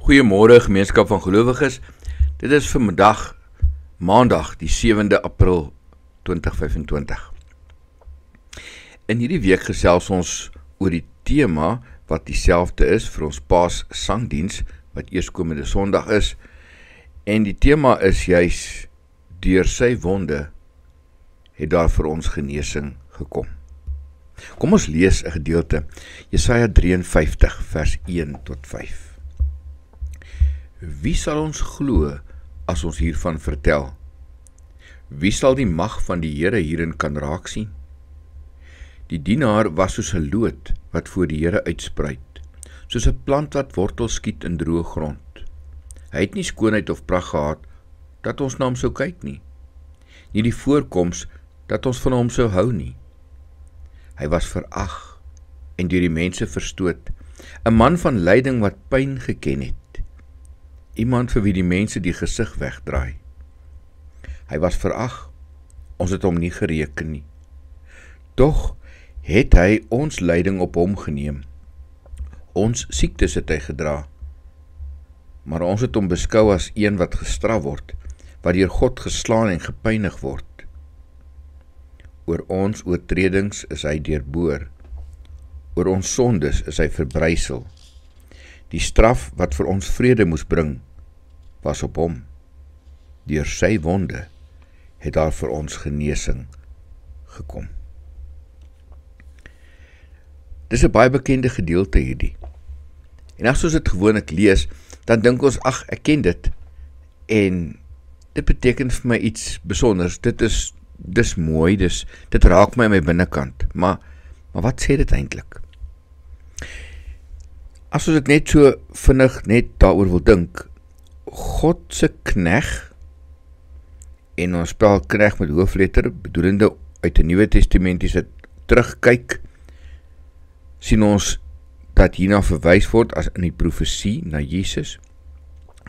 Goeiemôre gemeenskap van gelowiges. Dit is vandag Maandag die 7de April 2025. In hierdie week gesels ons oor die tema wat dieselfde is vir ons Paas sangdiens wat eerskomende Sondag is. En die tema is juis deur sy wonde het daar vir ons genesing gekom. Kom ons lees 'n gedeelte, Jesaja 53 vers 1 tot 5. Wie sal ons glo as ons hiervan vertel? Wie sal die mag van die Here hierin kan raak sien? Die dienaar was soos 'n loot wat voor die Here uitspruit, soos 'n plant wat wortel skiet in droë grond. Hy het nie skoonheid of pragt gehad, dat ons na hom sou kyk nie die voorkoms, dat ons van hom sou hou nie. Hy was verag en deur die mense verstoot, 'n man van lyding wat pyn geken het, iemand vir wie die mense die gesig wegdraai. Hy was verag, ons het hom nie gereken nie. Tog het hy ons lyding op hom geneem. Ons siektes het hy gedra. Maar ons het hom beskou as een wat gestraf word, wat deur God geslaan en gepynig word. Oor ons oortredings is hy deurboor, oor ons sondes is hy verbrysel. Die straf wat vir ons vrede moes bring, was op hom. Deur sy wonde het daar vir ons genesing gekom. Dis 'n baie bekende gedeelte hierdie. En as ons dit gewoonlik lees, dan dink ons, ag, ek ken dit. En dit beteken vir my iets besonders. Dis mooi, dit raak my in my binnekant. Maar wat sê dit eintlik? As ons dit net so vinnig net daaroor wil dink, God se knegg, en ons spel knegg met hoofletter, bedoelende uit die Nuwe Testamentiese terugkyk, sien ons dat hierna verwys word as in die profesie na Jesus.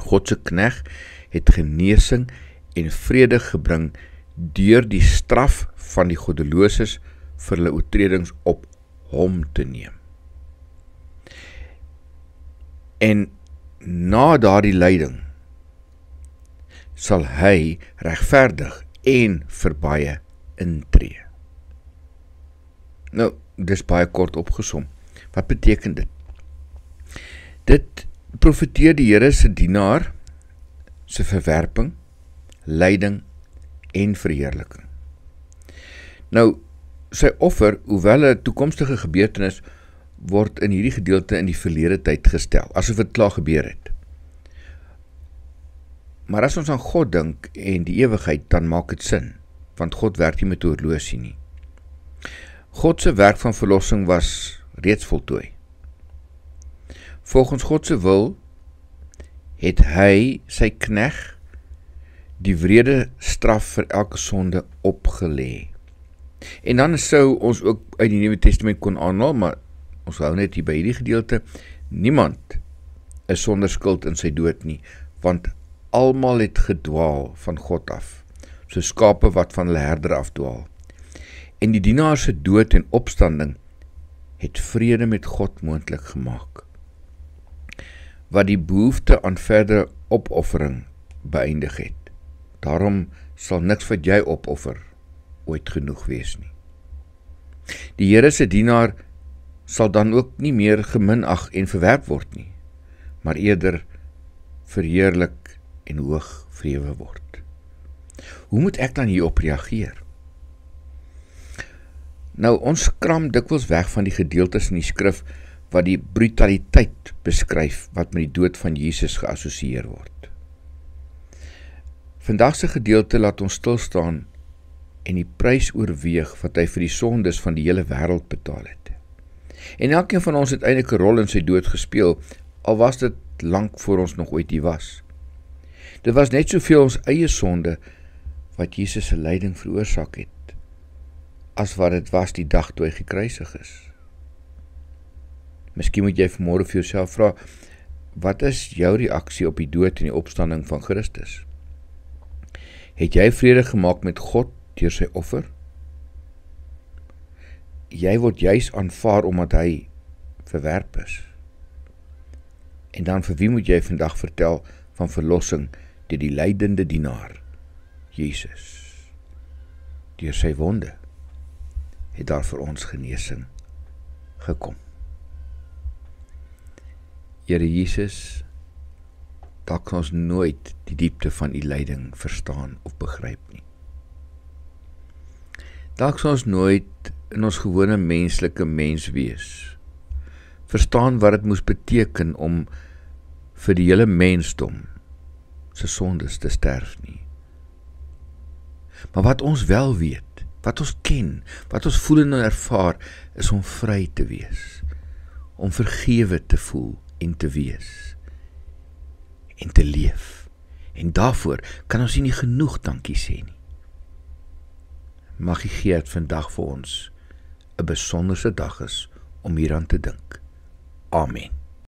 God se knegg het genesing en vrede gebring deur die straf van die goddeloses vir hulle oortredings op hom te neem. En na daardie lyding sal hy regverdig en vir baie intree. Nou, dis baie kort opgesom. Wat beteken dit? Dit profeteer die Here se dienaar se verwerping, lyding en verheerliking. Nou, sy offer, hoewel 'n toekomstige gebeurtenis, word in hierdie gedeelte in die verlede tyd gestel, asof dit klaar gebeur het. Maar as ons aan God dink en die ewigheid, dan maak dit sin, want God werk nie met horlosie nie. God se werk van verlossing was reeds voltooi. Volgens God se wil het hy sy knegg die wrede straf vir elke sonde opgelê. En dan sou ons ook uit die Nuwe Testament kon aanhaal, maar ons hou net hier by hierdie gedeelte, niemand is sonder skuld in sy dood nie, want almal het gedwaal van God af, so skape wat van hulle herder afdwaal. En die dienaar se dood en opstanding het vrede met God moontlik gemaak, wat die behoefte aan verdere opoffering beëindig het. Daarom sal niks wat jy opoffer ooit genoeg wees nie. Die Here se dienaar sal dan ook nie meer geminag en verwerp word nie, maar eerder verheerlik en hoog verhewe word. Hoe moet ek dan hierop reageer? Nou, ons kram dikwels weg van die gedeeltes in die skrif wat die brutaliteit beskryf wat met die dood van Jesus geassosieer word. Vandag se gedeelte laat ons stilstaan en die prys oorweeg wat hy vir die sondes van die hele wêreld betaal het. En elkeen van ons het eintlik 'n rol in sy dood gespeel, al was dit lank voor ons nog ooit hier was. Dit was net soveel ons eie sonde wat Jesus se lyding veroorsaak het, as wat dit was die dag toe hy gekruisig is. Miskien moet jy vanmôre vir jouself vra, wat is jou reaksie op die dood en die opstanding van Christus? Het jy vrede gemaak met God deur sy offer? Jy word juis aanvaar omdat hy verwerp is. En dan vir wie moet jy vandag vertel van verlossing deur die lydende dienaar, Jesus. Deur sy wonde het daar vir ons genesing gekom. Here Jesus, dalk kan ons nooit die diepte van u lyding verstaan of begryp nie. Dalk kan ons nooit in ons gewone menslike mens wees verstaan wat dit moes beteken om vir die hele mensdom se sondes te sterf nie. Maar wat ons wel weet, wat ons ken, wat ons voel en ervaar, is om vry te wees, om vergewe te voel en te wees, en te leef. En daarvoor kan ons nie genoeg dankie sê nie. Mag die Geer vandag vir ons 'n besonderse dag is om hieraan te dink. Amen.